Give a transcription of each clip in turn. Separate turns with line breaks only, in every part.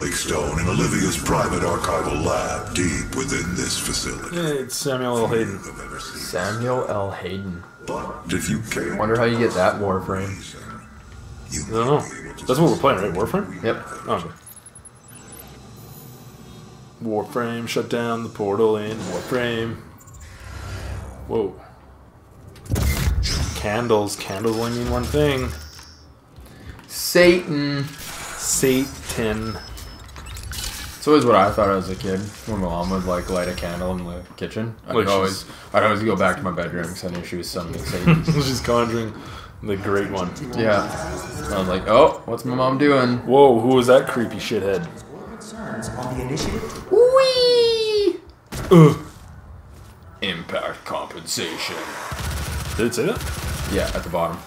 Stone in Olivia's private archival lab deep within this facility.
Yeah, it's Samuel L. Hayden.
Samuel L. Hayden.
But if you can't,
Wonder how you get that Warframe.
you
I don't know. That's what we're playing, right? Warframe?
Yep.
Oh, okay. Warframe, shut down the portal in Warframe. Whoa. Candles. Candles only mean one thing.
Satan.
Satan.
It's always what I thought as a kid. When my mom would like light a candle in the kitchen, I'd always go back to my bedroom because I knew she was summoning Satan.
She's conjuring the great one.
Yeah. I was like, oh, what's my mom doing?
Whoa, who was that creepy shithead?
On the initiative.
Whee!
Ugh.
Impact compensation.
Did it say that?
Yeah, at the bottom.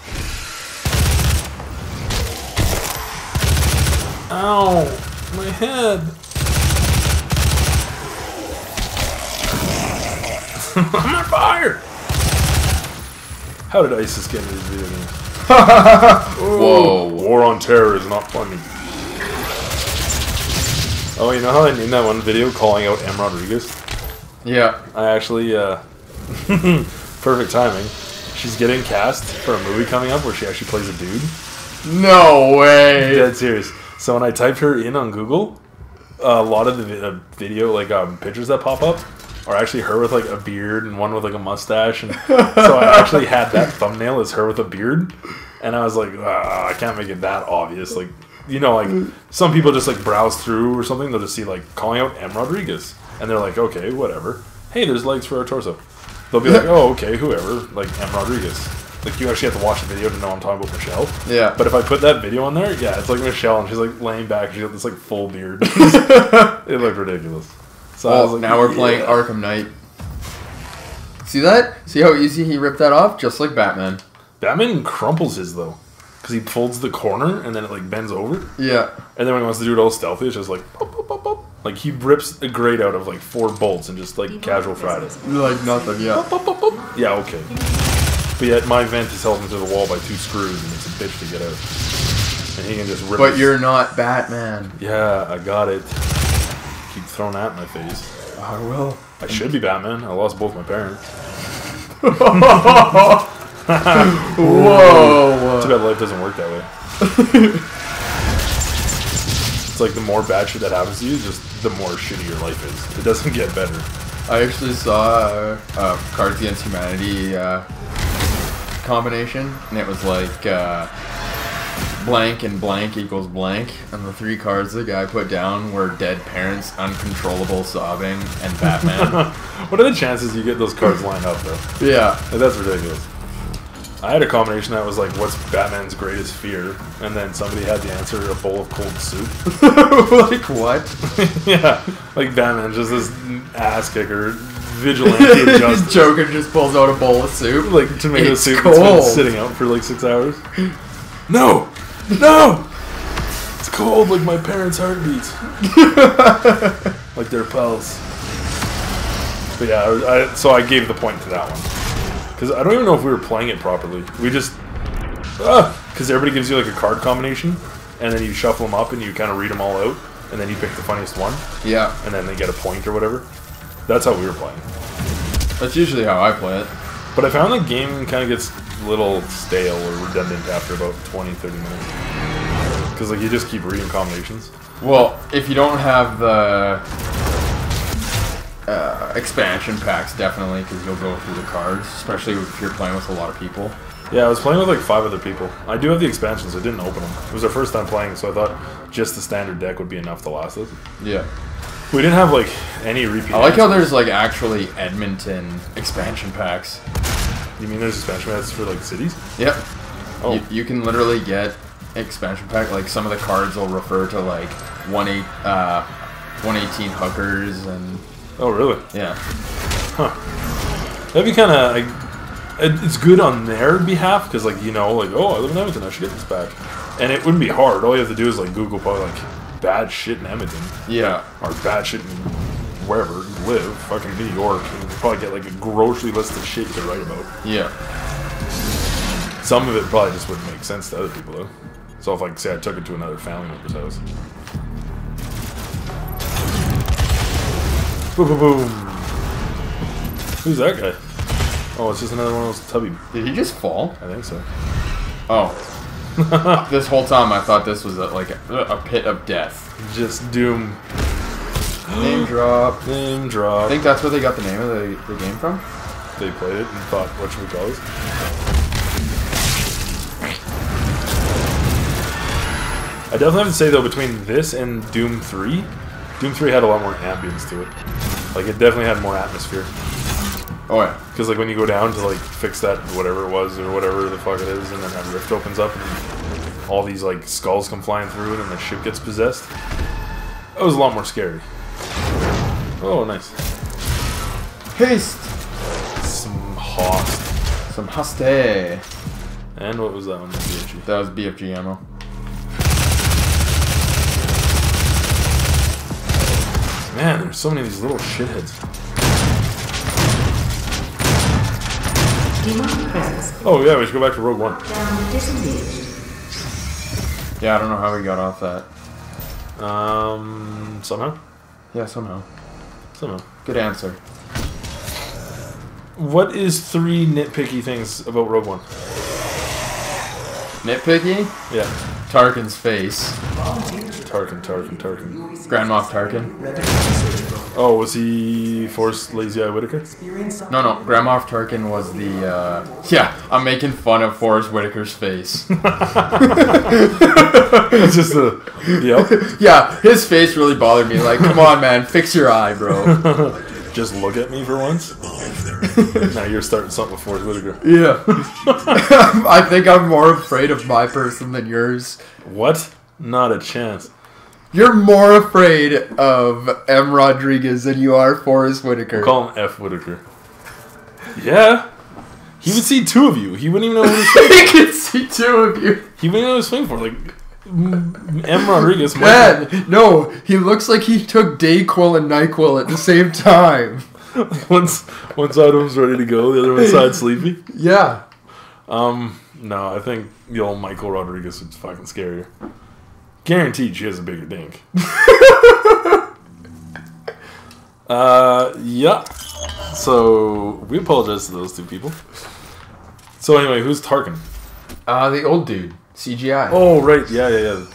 Ow! My head! I'm on fire! How did ISIS get into these video games?
Whoa.
War on Terror is not funny. Oh, you know how I named that one video calling out M. Rodriguez?
Yeah.
I actually, perfect timing. She's getting cast for a movie coming up where she actually plays a dude.
No way.
Dead serious. So when I typed her in on Google, a lot of the video, like pictures that pop up, are actually her with like a beard and one with like a mustache. And so I actually had that thumbnail as her with a beard. And I was like, I can't make it that obvious. Like, you know, like some people just like browse through or something. They'll just see like calling out M. Rodriguez. And they're like, okay, whatever. Hey, there's legs for our torso. They'll be like, oh, okay, whoever. Like M. Rodriguez. Like, you actually have to watch the video to know I'm talking about Michelle.
Yeah.
But if I put that video on there, yeah, it's like Michelle, and she's like laying back, and she's got this like full beard. It looked ridiculous. So I was like,
now we're playing Arkham Knight. See that? See how easy he ripped that off? Just like Batman.
Batman crumples his though, because he folds the corner and then it like bends over.
Yeah.
And then when he wants to do it all stealthy, it's just like pop, pop, pop, pop. Like he rips a grate out of like 4 bolts and just like casual fried it.
Like nothing. Yeah.
Pop, pop, pop, pop. Yeah, okay. But yet my vent is held into the wall by 2 screws and it's a bitch to get out. And he can just rip.
But you're not Batman.
Yeah, I got it. Keep throwing that in my face.
I will.
I should be Batman. I lost both my parents.
Whoa.
Too bad life doesn't work that way. It's like the more bad shit that happens to you, just the more shitty your life is. It doesn't get better.
I actually saw Cards Against Humanity combination, and it was like blank and blank equals blank, and the 3 cards the guy put down were dead parents, uncontrollable sobbing, and Batman.
What are the chances you get those cards lined up, though?
Yeah.
Like, that's ridiculous. I had a combination that was like, what's Batman's greatest fear? And then somebody had the answer, a bowl of cold soup.
Like what?
Yeah. Like Batman, just this ass kicker, vigilante justice.
Joker just pulls out a bowl of soup.
Like tomato
It's
soup
cold.
that's been sitting out for like 6 hours. No! No! It's cold like my parents' heartbeats. Like their pulse. But yeah, so I gave the point to that one. Because I don't even know if we were playing it properly. We just... Because everybody gives you like a card combination, and then you shuffle them up and you kind of read them all out, and then you pick the funniest one,
Yeah.
and then they get a point or whatever. That's how we were playing.
That's usually how I play it.
But I found the game kind of gets a little stale or redundant after about 20, 30 minutes. Because like you just keep reading combinations.
Well, if you don't have the expansion packs, definitely, because you'll go through the cards, especially if you're playing with a lot of people.
Yeah, I was playing with like 5 other people. I do have the expansions, I didn't open them. It was our first time playing, so I thought just the standard deck would be enough to last us.
Yeah.
We didn't have like any repeat.
I like how
answers.
there's like actually Edmonton expansion packs.
You mean there's expansion packs for like cities?
Yep.
Oh.
You can literally get expansion pack, like some of the cards will refer to like 118 hookers and...
Oh, really?
Yeah.
Huh. That'd be kind of... it's good on their behalf, because, like, you know, like, oh, I live in Edmonton, I should get this back. And it wouldn't be hard. All you have to do is, like, Google probably, like, bad shit in Edmonton.
Yeah.
Or bad shit in wherever you live, fucking New York. And you could probably get, like, a grocery list of shit you could write about.
Yeah.
Some of it probably just wouldn't make sense to other people, though. So if, like, say I took it to another family member's house. Boom, boom, boom. Who's that guy? Oh, it's just another one of those tubby.
Did he just fall?
I think so.
Oh. This whole time I thought this was like a pit of death.
Just Doom.
Name drop.
Name drop.
I think that's where they got the name of the game from.
They played it and thought, what should we call this? I definitely have to say, though, between this and Doom 3, Doom 3 had a lot more ambience to it. Like, it definitely had more atmosphere.
Oh, yeah.
Because, like, when you go down to, like, fix that whatever it was or whatever the fuck it is, and then that rift opens up and all these, like, skulls come flying through it and the ship gets possessed, that was a lot more scary. Oh, nice.
Haste!
Some host.
Some haste.
And what was that one? BFG.
That was BFG ammo.
Man, there's so many of these little shitheads.
Demonic presence.
Oh yeah, we should go back to Rogue One.
Down disengaged.
Yeah, I don't know how we got off that.
Somehow?
Yeah, somehow.
Somehow.
Good answer.
What is 3 nitpicky things about Rogue One?
Nitpicky?
Yeah.
Tarkin's face.
Tarkin.
Grand Moff Tarkin.
Oh, was he Force Lazy Eye Whitaker?
No. Grand Moff Tarkin was the, yeah, I'm making fun of Forrest Whitaker's face.
It's just a... Yep.
Yeah, his face really bothered me. Like, come on, man, fix your eye, bro.
Just look at me for once? Now you're starting something with Forrest Whitaker.
Yeah. I think I'm more afraid of my person than yours.
What? Not a chance.
You're more afraid of M. Rodriguez than you are Forrest Whitaker.
Call him F. Whitaker. Yeah. He would see 2 of you. He wouldn't even know who to swing.
He could see 2 of you.
He wouldn't know who to swing for. Like, M. Rodriguez.
Man, no, he looks like he took Dayquil and NyQuil at the same time.
one side of him's ready to go, the other side's sleepy.
Yeah.
No, I think the old Michael Rodriguez is fucking scarier. Guaranteed she has a bigger dink. Yeah. So, we apologize to those 2 people. So anyway, who's Tarkin?
The old dude. CGI.
Oh, right. Yeah.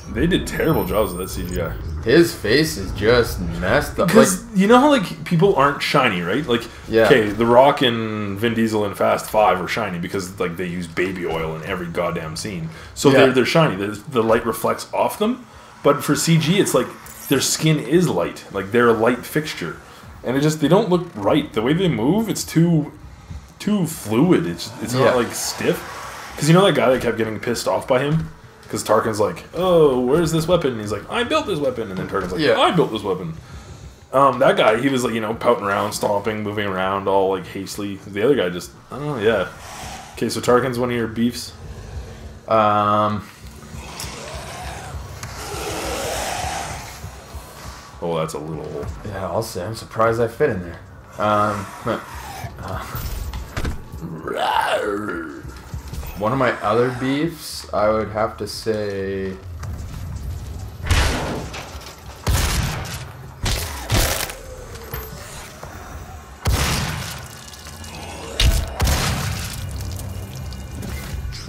They did terrible jobs with that CGI.
His face is just messed up.
Because you know how, like, people aren't shiny, right? Like,
Yeah.
okay, The Rock and Vin Diesel in Fast 5 are shiny because, like, they use baby oil in every goddamn scene. So
Yeah.
they're shiny. The light reflects off them. But for CG, it's like their skin is light. Like, they're a light fixture. And they don't look right. The way they move, it's too fluid. It's not, like, stiff. Because you know that guy that kept getting pissed off by him? Because Tarkin's like, oh, where's this weapon? And he's like, I built this weapon. And then Tarkin's like,
Yeah.
I built this weapon. That guy, he was like, you know, pouting around, stomping, moving around, all like hastily. The other guy just, I don't know, yeah. Okay, so Tarkin's one of your beefs? Oh, that's a little...
Yeah, I'll say. I'm surprised I fit in there. One of my other beefs, I would have to say...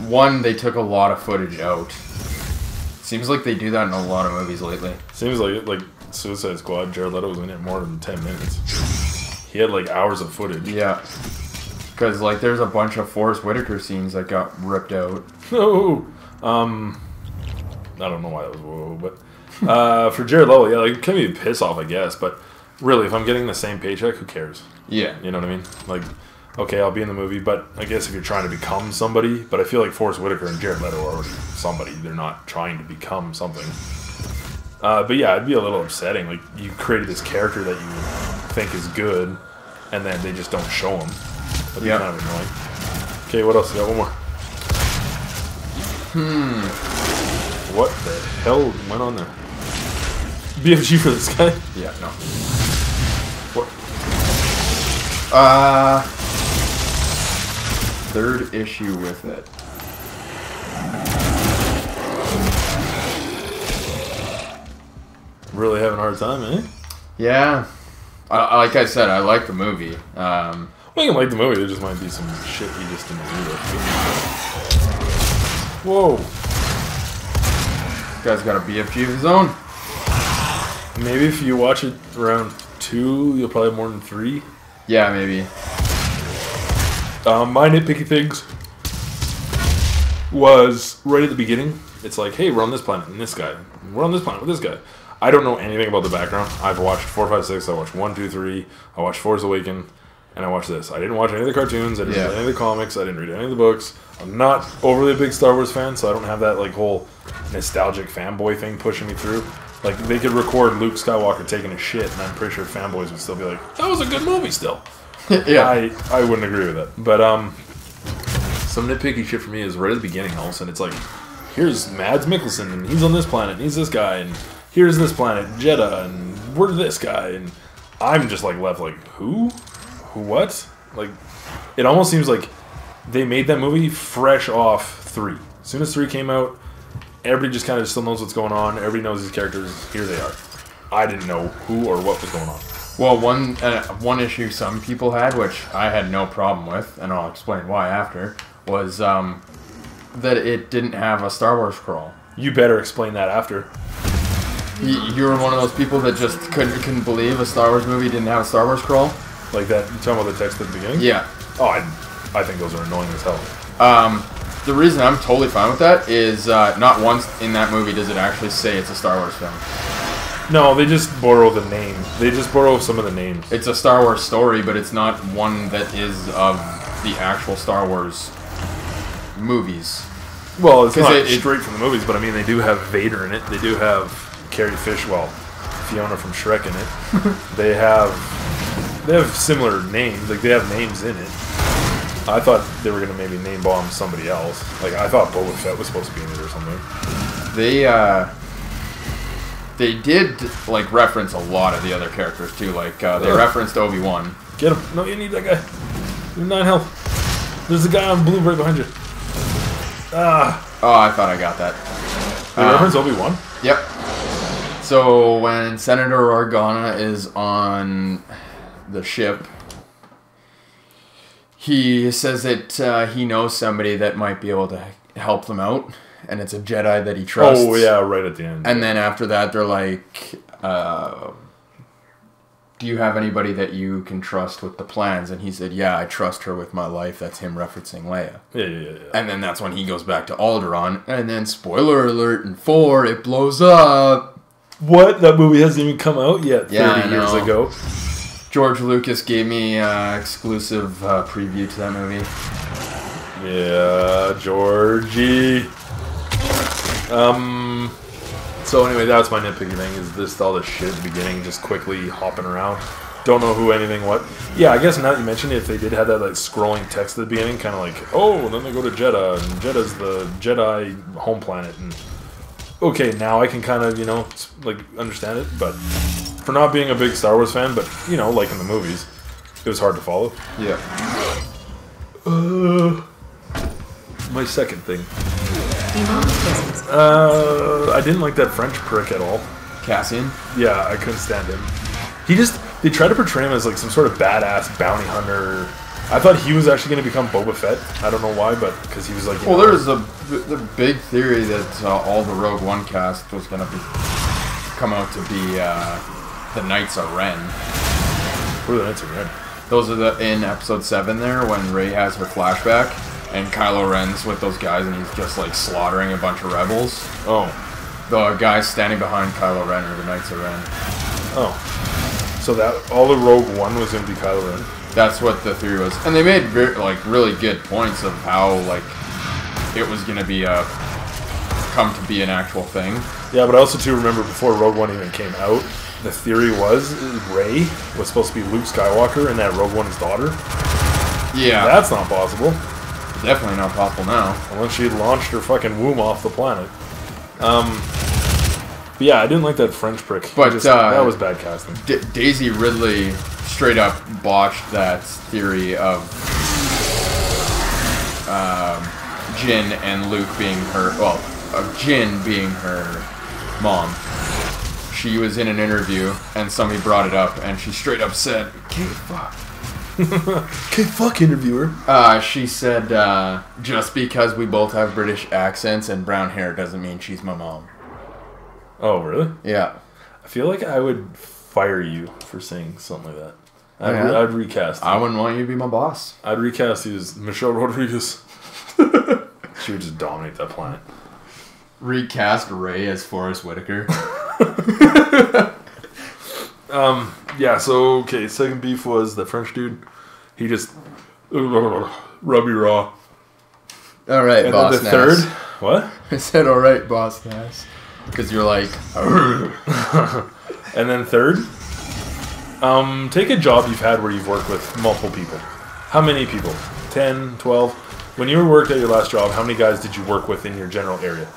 One, they took a lot of footage out. Seems like they do that in a lot of movies lately.
Seems like it, like Suicide Squad, Jared Leto was in it more than 10 minutes. He had like hours of footage.
Yeah. Because, like, there's a bunch of Forrest Whitaker scenes that got ripped out.
No. I don't know why that was whoa, but for Jared Leto, yeah, like, it can be a piss off, I guess. But really, if I'm getting the same paycheck, who cares?
Yeah.
You know what I mean? Like, okay, I'll be in the movie, but I guess if you're trying to become somebody, but I feel like Forrest Whitaker and Jared Leto are already somebody. They're not trying to become something. But yeah, it'd be a little upsetting. Like, you created this character that you think is good, and then they just don't show him. That'd be kind of annoying. Okay, what else? You got one more. What the hell went on there? BFG for this guy?
Yeah, no.
What?
Third issue with it.
Really having a hard time, eh?
Yeah. Like I said, I like the movie.
Well, you can like the movie, there just might be some shit you just didn't agree with. Whoa.
This guy's got a BFG of his own.
Maybe if you watch it around 2, you'll probably have more than 3.
Yeah, maybe.
My nitpicky things was right at the beginning. It's like, hey, we're on this planet and this guy. We're on this planet with this guy. I don't know anything about the background. I've watched 4, 5, 6. I watched 1, 2, 3. I watched Force Awakens. And I watched this. I didn't watch any of the cartoons. I didn't read any of the comics. I didn't read any of the books. I'm not overly a big Star Wars fan, so I don't have that like whole nostalgic fanboy thing pushing me through. Like, they could record Luke Skywalker taking a shit, and I'm pretty sure fanboys would still be like, that was a good movie still.
Yeah.
I wouldn't agree with that. But some nitpicky shit for me is right at the beginning, all of a sudden, it's like, here's Mads Mikkelsen, and he's on this planet, and he's this guy, and here's this planet, Jeddah, and we're this guy, and I'm just like left like, who? What? Like, it almost seems like they made that movie fresh off 3. As soon as 3 came out, everybody just kind of still knows what's going on. Everybody knows these characters. Here they are. I didn't know who or what was going on.
Well, one issue some people had, which I had no problem with, and I'll explain why after, was that it didn't have a Star Wars crawl.
You better explain that after.
You were one of those people that just couldn't believe a Star Wars movie didn't have a Star Wars crawl?
Like that, you talking about the text at the beginning?
Yeah.
Oh, I think those are annoying as hell.
The reason I'm totally fine with that is not once in that movie does it actually say it's a Star Wars film.
No, they just borrow the name. They just borrow some of the names.
It's a Star Wars story, but it's not one that is of the actual Star Wars movies.
Well, it's not
it
straight from the movies, but I mean, they do have Vader in it. They do have Carrie Fish, well, Fiona from Shrek in it. They have similar names. Like, they have names in it. I thought they were going to maybe name bomb somebody else. Like, I thought Boba Fett was supposed to be in it or something.
They did, like, reference a lot of the other characters, too. Like, they referenced Obi-Wan.
Get him. No, you need that guy. You're 9 health. There's a guy on blue right behind you. Ah.
Oh, I thought I got that.
They reference Obi-Wan?
Yep. So, when Senator Organa is on the ship, he says that he knows somebody that might be able to help them out, and it's a Jedi that he trusts.
Oh, yeah, right at the end.
And then after that, they're like, do you have anybody that you can trust with the plans? And he said, yeah, I trust her with my life. That's him referencing Leia.
Yeah.
And then that's when he goes back to Alderaan, and then, spoiler alert, in 4, it blows up.
What? That movie hasn't even come out yet 30 years ago.
George Lucas gave me exclusive preview to that movie.
Yeah, Georgie. So anyway, that's my nitpicky thing, is this all this shit at the beginning, just quickly hopping around. Don't know who, anything, what. Yeah, I guess now that you mentioned it, if they did have that like scrolling text at the beginning, kind of like, oh, then they go to Jeddah, and Jeddah's the Jedi home planet, and okay, now I can kind of, like, understand it, but for not being a big Star Wars fan, but, like in the movies, it was hard to follow.
Yeah.
My second thing. I didn't like that French prick at all.
Cassian?
Yeah, I couldn't stand him. They tried to portray him as like some sort of badass bounty hunter. I thought he was actually going to become Boba Fett. I don't know why, but because he was like...
Well, there was the big theory that all the Rogue One cast was going to come out to be the Knights of Ren.
Who are the Knights of Ren?
Those are in Episode 7 there, when Rey has her flashback, and Kylo Ren's with those guys, and he's just like slaughtering a bunch of rebels.
Oh.
The guys standing behind Kylo Ren are the Knights of Ren.
Oh. So that all the Rogue One was going to be Kylo Ren?
That's what the theory was. And they made really good points of how it was going to be come to be an actual thing.
Yeah, but I also too remember before Rogue One even came out, the theory was Rey was supposed to be Luke Skywalker and that Rogue One's daughter.
Yeah.
That's not possible.
Definitely not possible now.
Unless she launched her fucking womb off the planet. But yeah, I didn't like that French prick.
But
that was bad casting.
Daisy Ridley straight up botched that theory of Jyn and Luke being her... Well, of Jyn being her mom. she was in an interview and somebody brought it up and she straight up said, "Okay, fuck."
Okay, fuck interviewer.
She said, just because we both have British accents and brown hair doesn't mean she's my mom.
Oh, really?
Yeah.
I feel like I would fire you for saying something like that.
Yeah?
I'd recast you.
I wouldn't want you to be my boss.
I'd recast you as Michelle Rodriguez. She would just dominate that planet.
Recast Ray as Forrest Whitaker.
Yeah, so, okay, second beef was the French dude. He just rub you raw.
Alright,
And
boss
then the
Nass.
third, what?
I said, alright, boss Nass. Because you're like,
And then third, take a job you've had where you've worked with multiple people. How many people? 10, 12? When you worked at your last job, how many guys did you work with in your general area?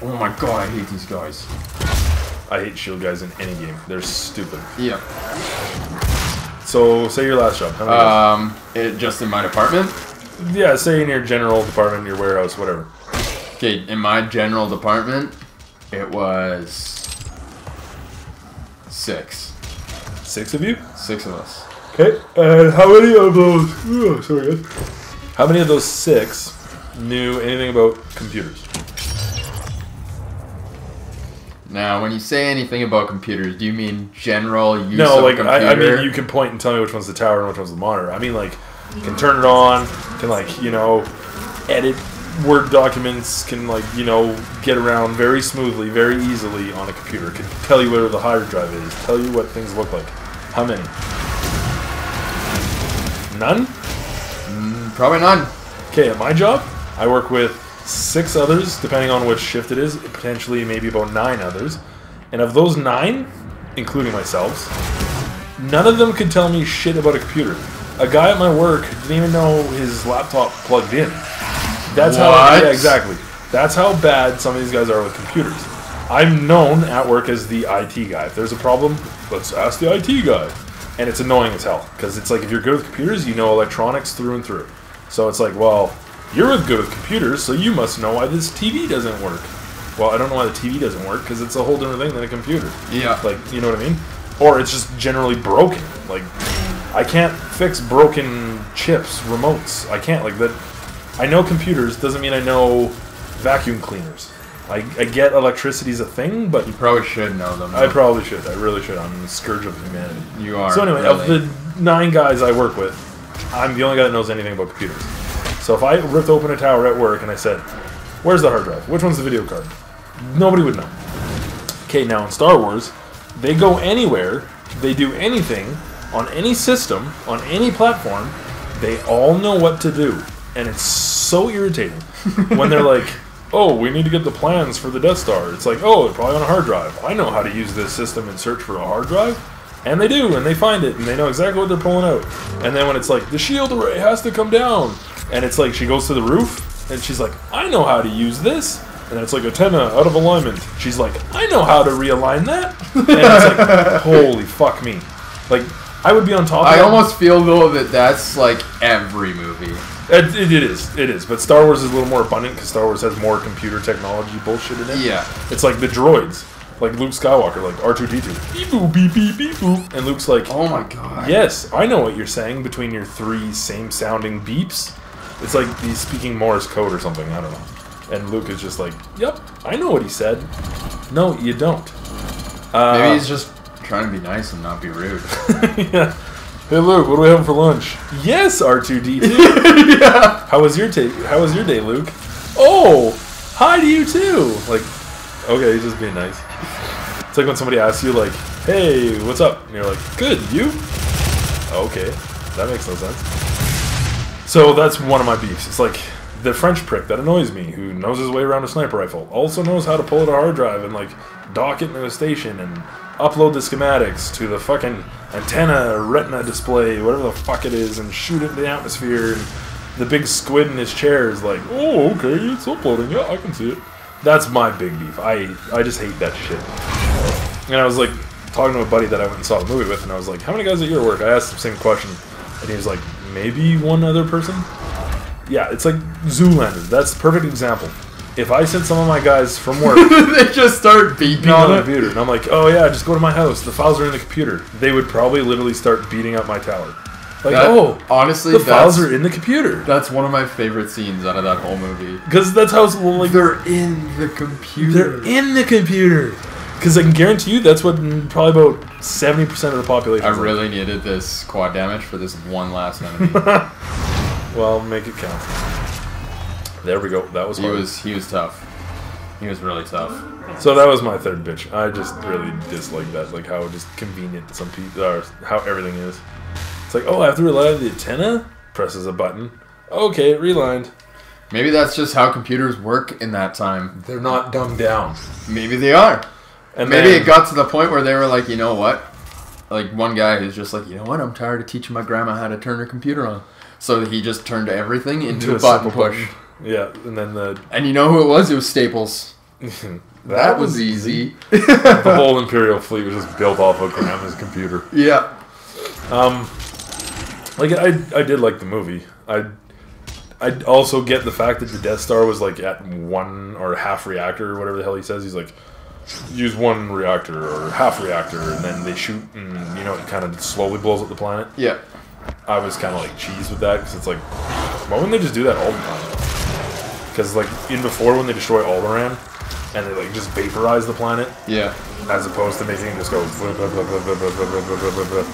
oh my god, I hate these guys.
I hate shield guys in any game. They're stupid.
Yeah.
So, say your last job. How many guys?
Just in my department?
Yeah, say in your general department, your warehouse, whatever.
Okay, in my general department, it was 6.
6 of you?
6 of us.
Okay, and how many of those... sorry, guys. How many of those 6 knew anything about computers?
Now, when you say anything about computers, do you mean general use
No,
of
like,
a computer?
I mean, you can point and tell me which one's the tower and which one's the monitor. I mean, like, can turn it on, can, like, you know, edit Word documents, can, like, you know, get around very smoothly, very easily on a computer. Can tell you where the hard drive is, tell you what things look like. How many? None?
Probably none.
Okay, at my job, I work with 6 others, depending on which shift it is, potentially maybe about 9 others. And of those 9, including myself, none of them could tell me shit about a computer. A guy at my work didn't even know his laptop plugged in. That's how, yeah, exactly. That's how bad some of these guys are with computers. I'm known at work as the IT guy. If there's a problem, let's ask the IT guy. And it's annoying as hell, because it's like, if you're good with computers, you know electronics through and through. So it's like, well, you're good with computers, so you must know why this TV doesn't work. Well, I don't know why the TV doesn't work, because it's a whole different thing than a computer.
Yeah.
Like, you know what I mean? Or it's just generally broken. Like, I can't fix broken chips, remotes. I can't, like, that. I know computers, doesn't mean I know vacuum cleaners. I get electricity's a thing, but...
You probably should know them.
I probably should. I really should. I'm the scourge of humanity.
You are.
So anyway,
really.
of the 9 guys I work with, I'm the only guy that knows anything about computers. So if I ripped open a tower at work and I said, where's the hard drive? Which one's the video card? Nobody would know. Okay, now in Star Wars, they go anywhere, they do anything, on any system, on any platform, they all know what to do. And it's so irritating when they're like, oh, we need to get the plans for the Death Star. It's like, oh, it's probably on a hard drive. I know how to use this system and search for a hard drive. And they do, and they find it, and they know exactly what they're pulling out. And then when it's like, the shield array has to come down, and it's like, she goes to the roof, and she's like, I know how to use this. And then it's like, antenna out of alignment. She's like, I know how to realign that. And it's like, holy fuck me. Like, I would be on top of
I
that.
almost feel, though, that that's like every movie.
It is. But Star Wars is a little more abundant because Star Wars has more computer technology bullshit in it.
Yeah.
It's like the droids. Like Luke Skywalker, like R2-D2. Beep boop, beep beep, beep boop. And Luke's like,
Oh my god.
yes, I know what you're saying between your 3 same-sounding beeps. It's like he's speaking Morse code or something, I don't know. And Luke is just like, yep, I know what he said. No, you don't.
Maybe he's just trying to be nice and not be rude.
Yeah. Hey Luke, what are we having for lunch? Yes, R2-D2.
Yeah.
How was your day, Luke? Oh, hi to you too. Like, okay, he's just being nice. It's like when somebody asks you, like, hey, what's up? And you're like, good, you? Okay, that makes no sense. So that's one of my beefs. It's like the French prick that annoys me, who knows his way around a sniper rifle, also knows how to pull out a hard drive and, like, dock it into a station and upload the schematics to the fucking antenna or retina display, whatever the fuck it is, and shoot it in the atmosphere, and the big squid in his chair is like, oh, okay, it's uploading, yeah, I can see it. That's my big beef. I just hate that shit. And I was like, talking to a buddy that I went and saw the movie with, and I was like, how many guys at your work? I asked the same question, and he was like, maybe one other person? Yeah, it's like Zoolander. That's the perfect example. if I sent some of my guys from work
They just start beating
on
on
the
it.
computer, and I'm like, oh yeah, just go to my house. The files are in the computer. They would probably literally start beating up my tower. Like,
Honestly,
the files are in the computer.
That's one of my favorite scenes out of that whole movie.
Because that's how it's like.
They're in the computer.
They're in the computer. Because I can guarantee you that's what probably about 70% of the population.
I really needed this quad damage for this one last enemy.
Well, make it count. There we go. That was hard.
He was tough. He was really tough.
So that was my third bitch. I just really dislike that, like how just convenient some people are, how everything is. It's like, oh, I have to rely on the antenna. Presses a button. Okay, it relined.
Maybe that's just how computers work in that time.
They're not dumbed down.
Maybe they are.
And
Maybe
then,
it got to the point where they were like, you know what? Like one guy who's just like, you know what? I'm tired of teaching my grandma how to turn her computer on. So he just turned everything into a button push.
button. Yeah, and then
And you know who it was? It was Staples. That was easy.
The whole Imperial fleet was just built off of grandma's computer.
Yeah.
Like I did like the movie. I also get the fact that the Death Star was like at one or half reactor or whatever the hell he says. He's like, use one reactor or half reactor, and then they shoot, and it kind of slowly blows up the planet.
Yeah.
I was kind of like cheesed with that because it's like, why wouldn't they just do that all the time? Because like in before when they destroy Alderaan and they like just vaporize the planet,
Yeah.
as opposed to making it just go blah, blah, blah, blah, blah, blah, blah, blah, blah, blah, blah.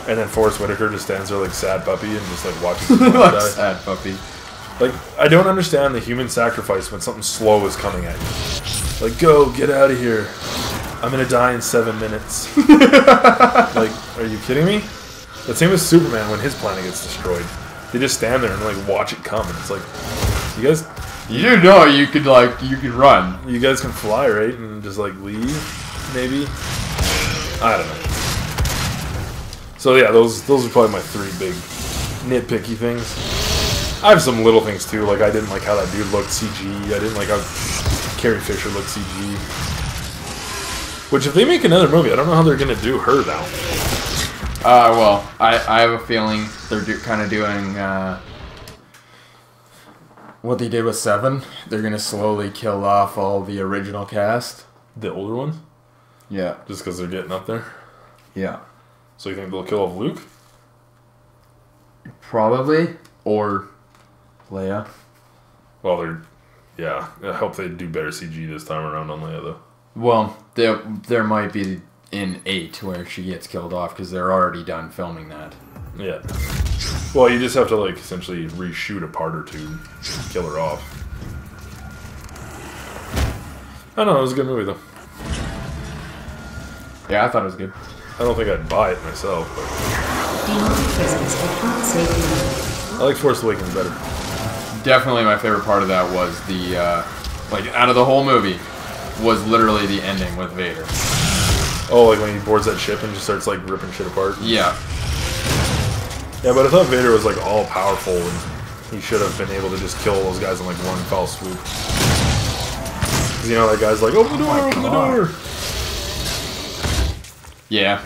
And then Forrest Whitaker just stands there like sad puppy and just like watches the planet
Like
die.
sad puppy.
Like, I don't understand the human sacrifice when something slow is coming at you. Like, go, get out of here. I'm gonna die in 7 minutes. Like, are you kidding me? The same as Superman when his planet gets destroyed. They just stand there and like watch it come, and it's like, you guys,
You know you could run.
you guys can fly, right? And just like leave, maybe. I don't know. So yeah, those are probably my three big nitpicky things. I have some little things too, like I didn't like how that dude looked CG. I didn't like how Carrie Fisher looked CG. Which, if they make another movie, I don't know how they're gonna do her now.
Well, I have a feeling they're kind of doing what they did with 7. They're gonna slowly kill off all the original cast.
The older ones,
Yeah.
just because they're getting up there.
Yeah.
So you think they'll kill off Luke?
Probably. Or Leia.
Well, yeah. I hope they do better CG this time around on Leia though.
Well, there might be in 8 where she gets killed off because they're already done filming that.
Yeah. Well, you just have to like essentially reshoot a part or two, kill her off. I don't know. It was a good movie though.
Yeah, I thought it was good.
I don't think I'd buy it myself, but
Demon presence did not save you.
I like Force Awakens better.
Definitely my favorite part of that was the, out of the whole movie, was literally the ending with Vader.
Oh, like when he boards that ship and just starts like ripping shit apart.
Yeah.
Yeah, but I thought Vader was like all powerful and he should have been able to just kill those guys in like one foul swoop. 'Cause that guy's like, open the door, open the door.
Yeah.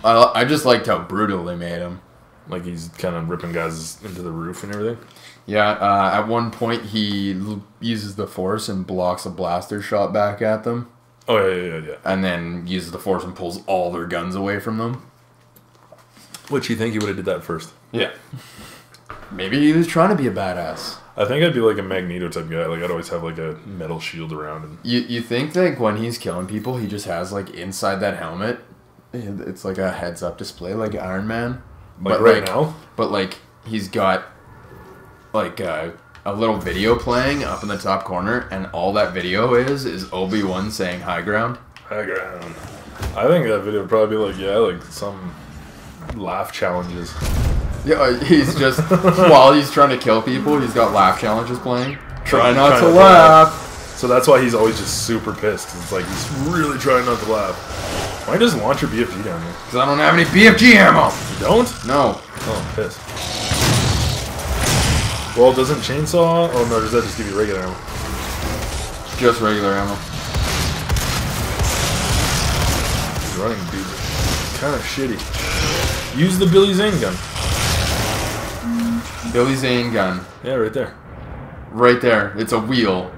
I just liked how brutal they made him.
Like he's kind of ripping guys into the roof and everything.
Yeah, at one point he uses the Force and blocks a blaster shot back at them.
Oh, yeah.
And then uses the Force and pulls all their guns away from them.
Which you think he would have did that first?
Yeah. Maybe he was trying to be a badass.
I think I'd be like a Magneto type guy. Like I'd always have like a metal shield around. And
You think like when he's killing people, he just has like inside that helmet, it's like a heads up display like Iron Man.
like right now?
But like he's got like a little video playing up in the top corner, and all that video is Obi-Wan saying high ground.
High ground. I think that video would probably be like, like some laugh challenges.
Yeah, he's just while he's trying to kill people, he's got laugh challenges playing. Try not to
laugh.
laugh.
So that's why he's always just super pissed. 'Cause it's like he's really trying not to laugh. Why just launch your BFG down there?
Because I don't have any BFG ammo.
You don't?
No.
Oh, I'm pissed. Well, doesn't chainsaw? Oh no, does that just give you regular ammo?
Just regular ammo.
He's running, dude. Kind of shitty. Use the Billy Zane gun.
Billy Zane gun.
Yeah, right there.
Right there. It's a wheel.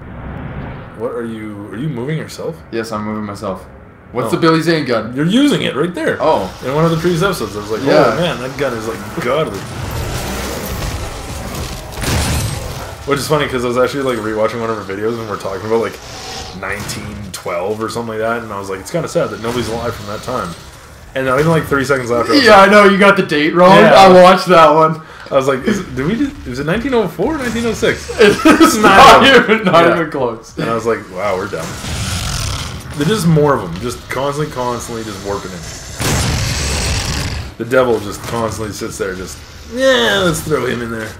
What are you? Are you moving yourself?
Yes, I'm moving myself. What's
Oh.
the Billy Zane gun?
You're using it right there.
Oh.
In one of the previous episodes, I was like,
Yeah.
oh man, that gun is like godly. Which is funny because I was actually like rewatching one of her videos and we're talking about like 1912 or something like that, and I was like, it's kind of sad that nobody's alive from that time. And not even like 30 seconds after, I was
Yeah, I know, you got the date wrong.
Yeah.
I watched that one.
I was like, is it 1904 or 1906?
It's
not
not
Yeah.
even close.
And I was like, wow, we're done. There's just more of them, just constantly just warping it. The devil just constantly sits there, just, yeah, let's throw him in there.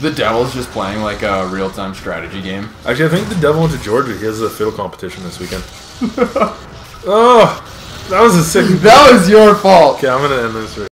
The Devil's just playing like a real-time strategy game.
Actually, I think the devil went to Georgia. He has a fiddle competition this weekend. Oh, that was a sick.
That was your fault.
Okay, I'm gonna end this right